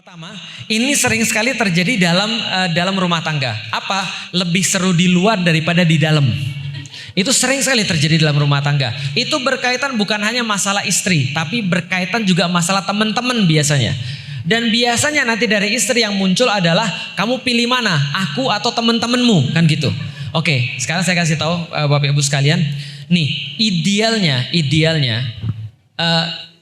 Pertama, ini sering sekali terjadi dalam rumah tangga. Apa? Lebih seru di luar daripada di dalam. Itu sering sekali terjadi dalam rumah tangga. Itu berkaitan bukan hanya masalah istri, tapi berkaitan juga masalah teman-teman biasanya. Dan biasanya nanti dari istri yang muncul adalah kamu pilih mana, aku atau teman-temanmu, kan gitu. Oke, sekarang saya kasih tahu Bapak Ibu sekalian. Nih, idealnya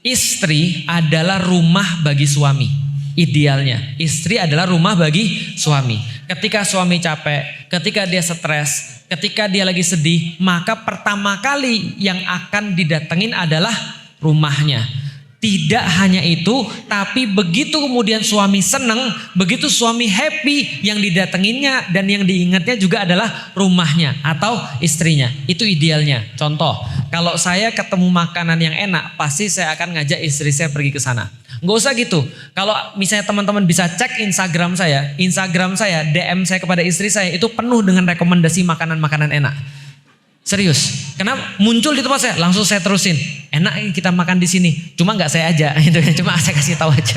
istri adalah rumah bagi suami. Idealnya istri adalah rumah bagi suami. Ketika suami capek, ketika dia stres, ketika dia lagi sedih, maka pertama kali yang akan didatengin adalah rumahnya. Tidak hanya itu, tapi begitu kemudian suami senang, begitu suami happy, yang didatenginnya dan yang diingatnya juga adalah rumahnya atau istrinya. Itu idealnya. Contoh, kalau saya ketemu makanan yang enak, pasti saya akan ngajak istri saya pergi ke sana. Nggak usah gitu. Kalau misalnya teman-teman bisa cek Instagram saya, DM saya kepada istri saya itu penuh dengan rekomendasi makanan-makanan enak. Serius, kenapa muncul di tempat saya langsung saya terusin. Enak kita makan di sini, cuma nggak saya aja, cuma saya kasih tahu aja.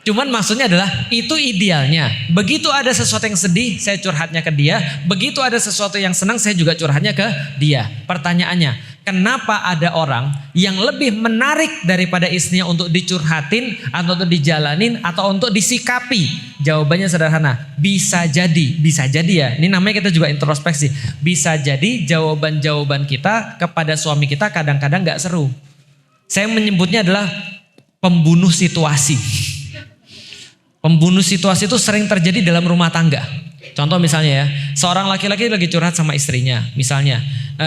Cuman maksudnya adalah itu idealnya. Begitu ada sesuatu yang sedih, saya curhatnya ke dia. Begitu ada sesuatu yang senang, saya juga curhatnya ke dia. Pertanyaannya, kenapa ada orang yang lebih menarik daripada istrinya untuk dicurhatin, atau untuk dijalanin, atau untuk disikapi? Jawabannya sederhana, bisa jadi ya. Ini namanya kita juga introspeksi. Bisa jadi jawaban-jawaban kita kepada suami kita kadang-kadang gak seru. Saya menyebutnya adalah pembunuh situasi. Pembunuh situasi itu sering terjadi dalam rumah tangga. Contoh misalnya ya, seorang laki-laki lagi curhat sama istrinya. Misalnya,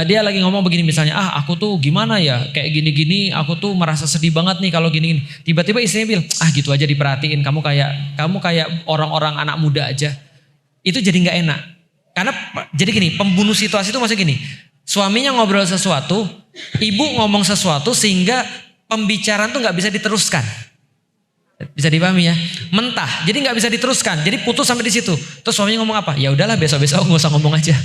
dia lagi ngomong begini misalnya, aku tuh gimana ya, kayak gini-gini, aku tuh merasa sedih banget nih kalau gini-gini. Tiba-tiba istrinya bilang, gitu aja diperhatiin, kamu kayak orang-orang anak muda aja. Itu jadi nggak enak. Karena jadi gini, pembunuh situasi itu maksudnya gini, suaminya ngobrol sesuatu, ibu ngomong sesuatu sehingga pembicaraan tuh nggak bisa diteruskan. Bisa dipahami ya, mentah, jadi nggak bisa diteruskan, jadi putus sampai di situ. Terus suaminya ngomong apa? Ya udahlah besok-besok nggak usah ngomong aja.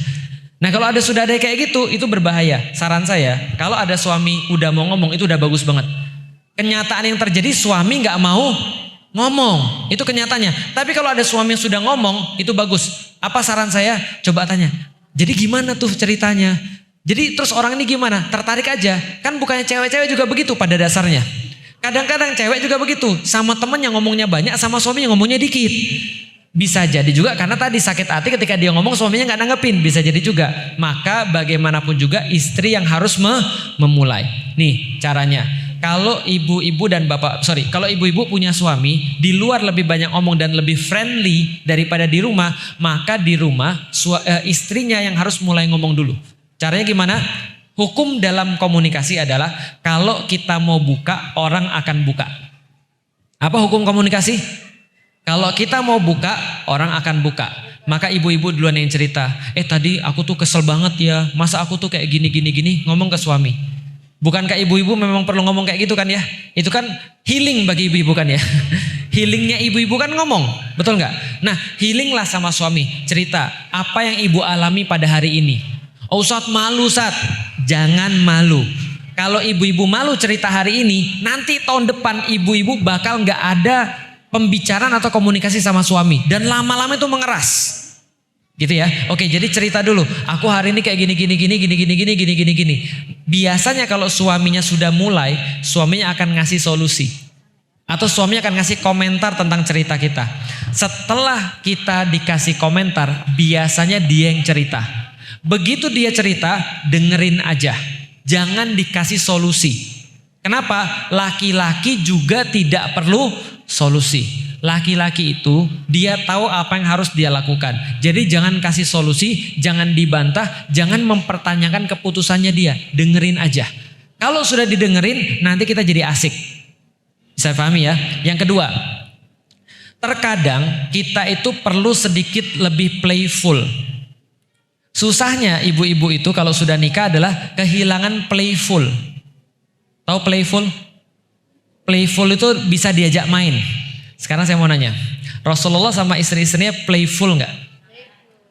Nah kalau sudah ada kayak gitu, itu berbahaya. Saran saya, kalau ada suami udah mau ngomong itu udah bagus banget. Kenyataan yang terjadi suami nggak mau ngomong, itu kenyataannya. Tapi kalau ada suami yang sudah ngomong, itu bagus. Apa saran saya? Coba tanya. Jadi gimana tuh ceritanya? Jadi terus orang ini gimana? Tertarik aja. Kan bukannya cewek-cewek juga begitu pada dasarnya. Kadang-kadang cewek juga begitu, sama temen yang ngomongnya banyak, sama suami yang ngomongnya dikit. Bisa jadi juga karena tadi sakit hati ketika dia ngomong suaminya gak nanggepin, bisa jadi juga. Maka bagaimanapun juga istri yang harus memulai. Nih caranya, kalau kalau ibu-ibu punya suami, di luar lebih banyak ngomong dan lebih friendly daripada di rumah, maka di rumah istrinya yang harus mulai ngomong dulu. Caranya gimana? Hukum dalam komunikasi adalah kalau kita mau buka, orang akan buka. Apa hukum komunikasi? Kalau kita mau buka, orang akan buka. Maka ibu-ibu duluan yang cerita. Tadi aku tuh kesel banget ya. Masa aku tuh kayak gini, ngomong ke suami. Bukankah ibu-ibu memang perlu ngomong kayak gitu kan ya? Itu kan healing bagi ibu-ibu kan ya? Healingnya ibu-ibu kan ngomong. Betul nggak? Nah healinglah sama suami. Cerita apa yang ibu alami pada hari ini. Ustadz malu Ustadz. Jangan malu. Kalau ibu-ibu malu cerita hari ini, nanti tahun depan ibu-ibu bakal nggak ada pembicaraan atau komunikasi sama suami dan lama-lama itu mengeras. Gitu ya. Oke, jadi cerita dulu. Aku hari ini kayak gini. Biasanya kalau suaminya sudah mulai, suaminya akan ngasih solusi. Atau suaminya akan ngasih komentar tentang cerita kita. Setelah kita dikasih komentar, biasanya dia yang cerita. Begitu dia cerita, dengerin aja. Jangan dikasih solusi. Kenapa? Laki-laki juga tidak perlu solusi. Laki-laki itu dia tahu apa yang harus dia lakukan. Jadi jangan kasih solusi, jangan dibantah, jangan mempertanyakan keputusannya dia. Dengerin aja. Kalau sudah didengerin, nanti kita jadi asik. Bisa pahami ya? Yang kedua, terkadang kita itu perlu sedikit lebih playful. Susahnya ibu-ibu itu kalau sudah nikah adalah kehilangan playful. Tahu playful? Playful itu bisa diajak main. Sekarang saya mau nanya, Rasulullah sama istri-istrinya playful nggak?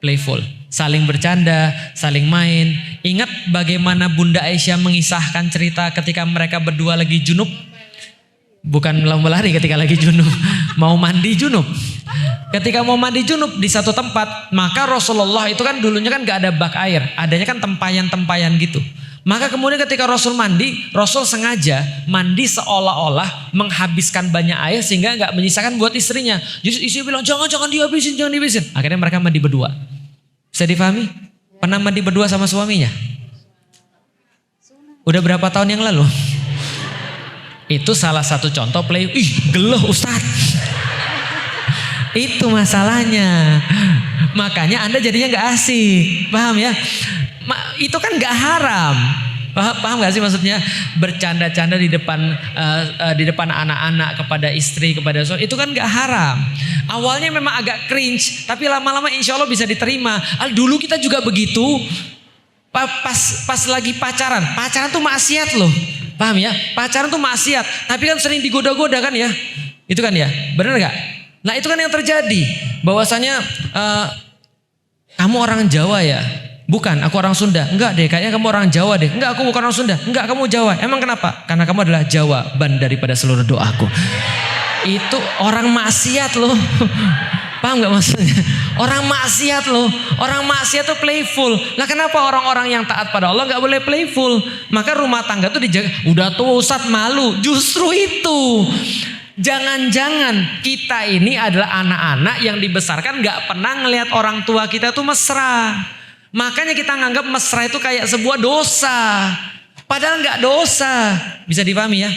Playful. Saling bercanda, saling main. Ingat bagaimana Bunda Aisyah mengisahkan cerita ketika mereka berdua lagi junub? Bukan lomba lari ketika lagi junub. mau mandi junub. Ketika mau mandi junub di satu tempat, maka Rasulullah itu kan dulunya kan gak ada bak air, adanya kan tempayan-tempayan gitu. Maka kemudian ketika Rasul mandi, Rasul sengaja mandi seolah-olah menghabiskan banyak air sehingga gak menyisakan buat istrinya. Jadi istri bilang jangan dihabisin, jangan dihabisin. Akhirnya mereka mandi berdua. Bisa difahami? Pernah mandi berdua sama suaminya? Udah berapa tahun yang lalu? Itu salah satu contoh play. Geloh Ustadz. Itu masalahnya. Makanya Anda jadinya gak asik. Paham ya? Itu kan gak haram. Paham gak sih maksudnya? Bercanda-canda di depan anak-anak, kepada istri, kepada suami. Itu kan gak haram. Awalnya memang agak cringe. Tapi lama-lama insya Allah bisa diterima. Dulu kita juga begitu. Pas lagi pacaran. Pacaran tuh maksiat loh. Paham ya? Pacaran tuh maksiat. Tapi kan sering digoda-goda kan ya? Itu kan ya? Bener gak? Nah itu kan yang terjadi. Bahwasanya kamu orang Jawa ya? Bukan, aku orang Sunda. Enggak deh, kayaknya kamu orang Jawa deh. Enggak, aku bukan orang Sunda. Enggak, kamu Jawa. Emang kenapa? Karena kamu adalah jawaban daripada seluruh doaku. Itu orang maksiat loh. Paham gak maksudnya? Orang maksiat loh. Orang maksiat tuh playful. Lah kenapa orang-orang yang taat pada Allah gak boleh playful? Maka rumah tangga tuh dijaga. Udah tuh Ustadz malu. Justru itu. Jangan-jangan kita ini adalah anak-anak yang dibesarkan gak pernah ngelihat orang tua kita tuh mesra. Makanya kita nganggap mesra itu kayak sebuah dosa. Padahal gak dosa. Bisa dipahami ya?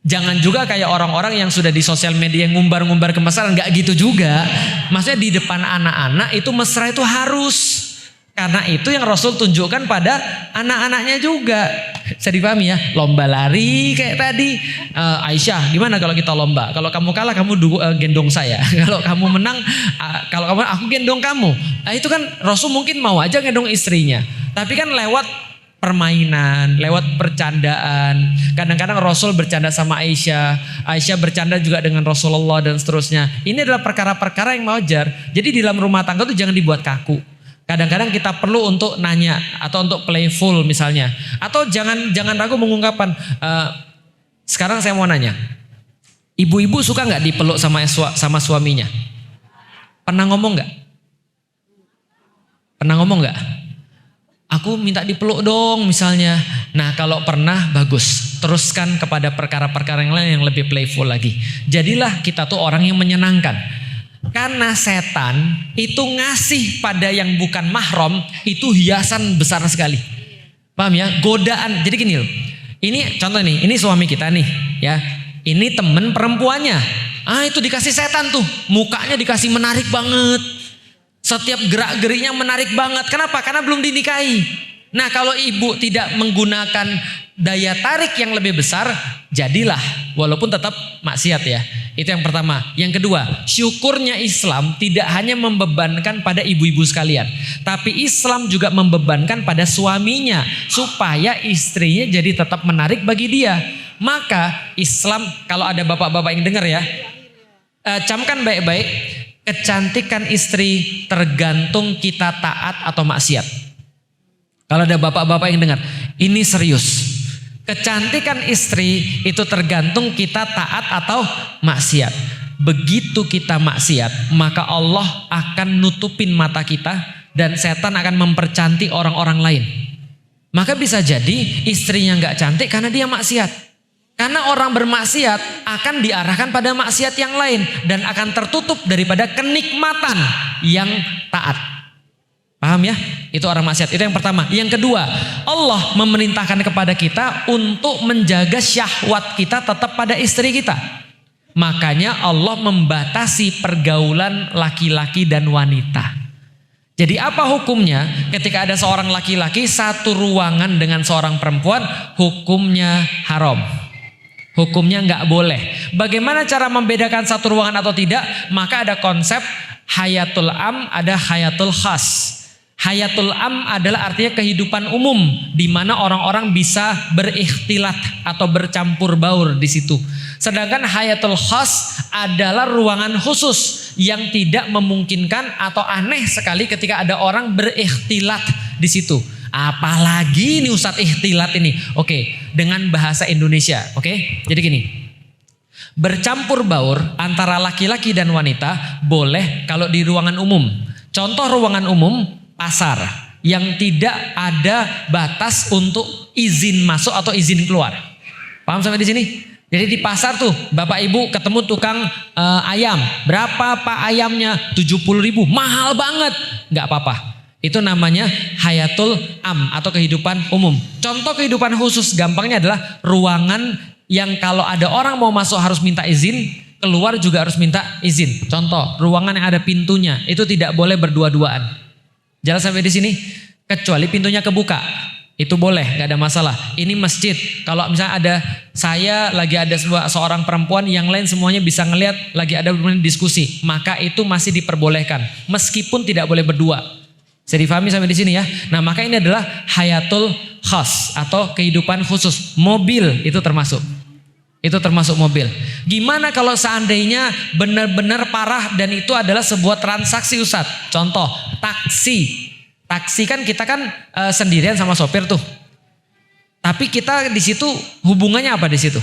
Jangan juga kayak orang-orang yang sudah di sosial media ngumbar-ngumbar kemesraan. Gak gitu juga. Maksudnya di depan anak-anak itu mesra itu harus. Karena itu yang Rasul tunjukkan pada anak-anaknya juga. Bisa dipahami ya? Lomba lari kayak tadi. Aisyah, gimana kalau kita lomba? Kalau kamu kalah, kamu gendong saya. Kalau kamu menang, aku gendong kamu. Nah, itu kan Rasul mungkin mau aja gendong istrinya. Tapi kan lewat permainan, lewat percandaan. Kadang-kadang Rasul bercanda sama Aisyah. Aisyah bercanda juga dengan Rasulullah dan seterusnya. Ini adalah perkara-perkara yang wajar. Jadi di dalam rumah tangga tuh jangan dibuat kaku. Kadang-kadang kita perlu untuk nanya atau untuk playful misalnya. Atau jangan ragu mengungkapkan. Sekarang saya mau nanya. Ibu-ibu suka gak dipeluk sama suaminya? Pernah ngomong gak? Pernah ngomong gak? Aku minta dipeluk dong misalnya. Nah kalau pernah bagus. Teruskan kepada perkara-perkara yang lain yang lebih playful lagi. Jadilah kita tuh orang yang menyenangkan. Karena setan itu ngasih pada yang bukan mahram itu hiasan besar sekali. Paham ya? Godaan. Jadi gini loh. Ini contoh nih, ini suami kita nih ya. Ini temen perempuannya. Itu dikasih setan tuh. Mukanya dikasih menarik banget. Setiap gerak-geriknya menarik banget. Kenapa? Karena belum dinikahi. Nah kalau ibu tidak menggunakan daya tarik yang lebih besar, jadilah walaupun tetap maksiat ya. Itu yang pertama. Yang kedua, syukurnya Islam tidak hanya membebankan pada ibu-ibu sekalian, tapi Islam juga membebankan pada suaminya supaya istrinya jadi tetap menarik bagi dia. Maka Islam, kalau ada bapak-bapak yang dengar ya, camkan baik-baik, kecantikan istri tergantung kita taat atau maksiat. Kalau ada bapak-bapak yang dengar, ini serius. Kecantikan istri itu tergantung kita taat atau maksiat. Begitu kita maksiat, maka Allah akan nutupin mata kita dan setan akan mempercantik orang-orang lain. Maka bisa jadi istrinya nggak cantik karena dia maksiat. Karena orang bermaksiat akan diarahkan pada maksiat yang lain dan akan tertutup daripada kenikmatan yang taat. Paham ya? Itu orang maksiat. Itu yang pertama. Yang kedua, Allah memerintahkan kepada kita untuk menjaga syahwat kita tetap pada istri kita. Makanya Allah membatasi pergaulan laki-laki dan wanita. Jadi apa hukumnya ketika ada seorang laki-laki satu ruangan dengan seorang perempuan? Hukumnya haram. Hukumnya nggak boleh. Bagaimana cara membedakan satu ruangan atau tidak? Maka ada konsep hayatul am, ada hayatul khas. Hayatul am adalah artinya kehidupan umum di mana orang-orang bisa berikhtilat atau bercampur baur di situ. Sedangkan hayatul khas adalah ruangan khusus yang tidak memungkinkan atau aneh sekali ketika ada orang berikhtilat di situ. Apalagi ini Ustadz ikhtilat ini. Oke, dengan bahasa Indonesia. Oke, jadi gini. Bercampur baur antara laki-laki dan wanita boleh kalau di ruangan umum. Contoh ruangan umum, pasar yang tidak ada batas untuk izin masuk atau izin keluar. Paham sampai di sini? Jadi di pasar tuh Bapak Ibu ketemu tukang ayam. Berapa Pak ayamnya? 70.000. Mahal banget. Nggak apa-apa. Itu namanya hayatul am atau kehidupan umum. Contoh kehidupan khusus gampangnya adalah ruangan yang kalau ada orang mau masuk harus minta izin, keluar juga harus minta izin. Contoh, ruangan yang ada pintunya itu tidak boleh berdua-duaan. Jelas sampai di sini? Kecuali pintunya kebuka. Itu boleh, gak ada masalah. Ini masjid. Kalau misalnya ada saya lagi ada seorang perempuan, yang lain semuanya bisa ngelihat lagi ada diskusi, maka itu masih diperbolehkan meskipun tidak boleh berdua. Saya difahami sampai di sini ya. Nah, maka ini adalah hayatul khas atau kehidupan khusus. Mobil itu termasuk. Itu termasuk mobil. Gimana kalau seandainya benar-benar parah dan itu adalah sebuah transaksi Ustadz? Contoh, taksi. Taksi kan kita kan sendirian sama sopir tuh. Tapi kita di situ hubungannya apa di situ?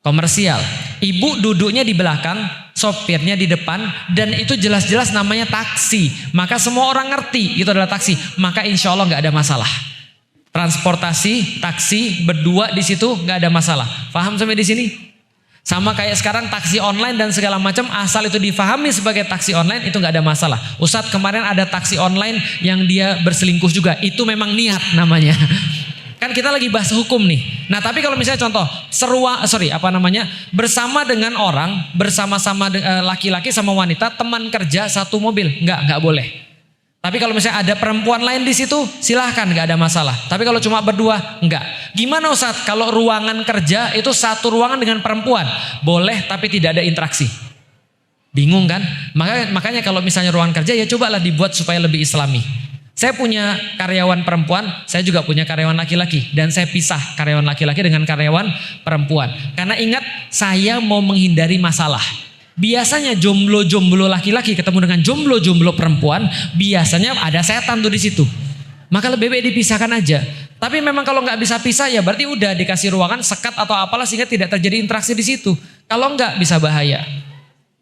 Komersial. Ibu duduknya di belakang, sopirnya di depan, dan itu jelas-jelas namanya taksi. Maka semua orang ngerti itu adalah taksi. Maka insya Allah nggak ada masalah. Transportasi, taksi berdua di situ nggak ada masalah. Paham sampai di sini? Sama kayak sekarang taksi online dan segala macam, asal itu difahami sebagai taksi online itu nggak ada masalah. Ustadz kemarin ada taksi online yang dia berselingkuh juga, itu memang niat namanya. Kan kita lagi bahas hukum nih. Nah tapi kalau misalnya contoh bersama dengan orang, bersama-sama laki-laki sama wanita, teman kerja satu mobil, nggak boleh. Tapi kalau misalnya ada perempuan lain di situ, silahkan, nggak ada masalah. Tapi kalau cuma berdua, nggak. Gimana Ustadz? Kalau ruangan kerja itu satu ruangan dengan perempuan, boleh tapi tidak ada interaksi. Bingung kan? Makanya kalau misalnya ruangan kerja ya cobalah dibuat supaya lebih islami. Saya punya karyawan perempuan, saya juga punya karyawan laki-laki. Dan saya pisah karyawan laki-laki dengan karyawan perempuan. Karena ingat, saya mau menghindari masalah. Biasanya jomblo-jomblo laki-laki ketemu dengan jomblo-jomblo perempuan, biasanya ada setan tuh di situ. Maka lebih baik dipisahkan aja. Tapi memang kalau nggak bisa pisah ya berarti udah dikasih ruangan sekat atau apalah sehingga tidak terjadi interaksi di situ. Kalau nggak bisa bahaya.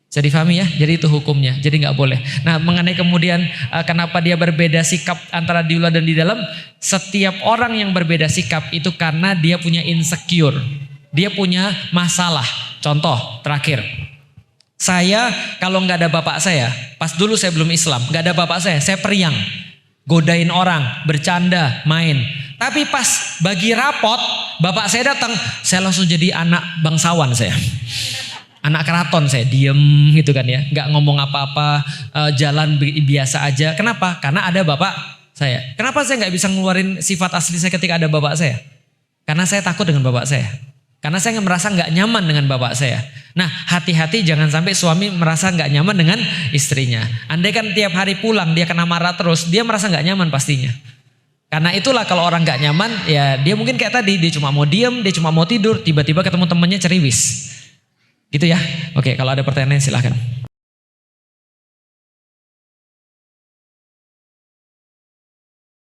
Bisa difahami ya? Jadi itu hukumnya. Jadi nggak boleh. Nah mengenai kemudian kenapa dia berbeda sikap antara di luar dan di dalam, setiap orang yang berbeda sikap itu karena dia punya insecure, dia punya masalah. Contoh terakhir, saya kalau nggak ada bapak saya, pas dulu saya belum Islam, nggak ada bapak saya periang, godain orang, bercanda, main. Tapi pas bagi rapot, bapak saya datang, saya langsung jadi anak bangsawan saya. Anak keraton saya, diem gitu kan ya, nggak ngomong apa-apa, jalan biasa aja. Kenapa? Karena ada bapak saya. Kenapa saya nggak bisa ngeluarin sifat asli saya ketika ada bapak saya? Karena saya takut dengan bapak saya. Karena saya merasa nggak nyaman dengan bapak saya. Nah hati-hati jangan sampai suami merasa nggak nyaman dengan istrinya. Andai kan tiap hari pulang dia kena marah terus, dia merasa nggak nyaman pastinya. Karena itulah kalau orang nggak nyaman, ya dia mungkin kayak tadi, dia cuma mau diem, dia cuma mau tidur, tiba-tiba ketemu temannya ceriwis. Gitu ya. Oke, kalau ada pertanyaan silahkan.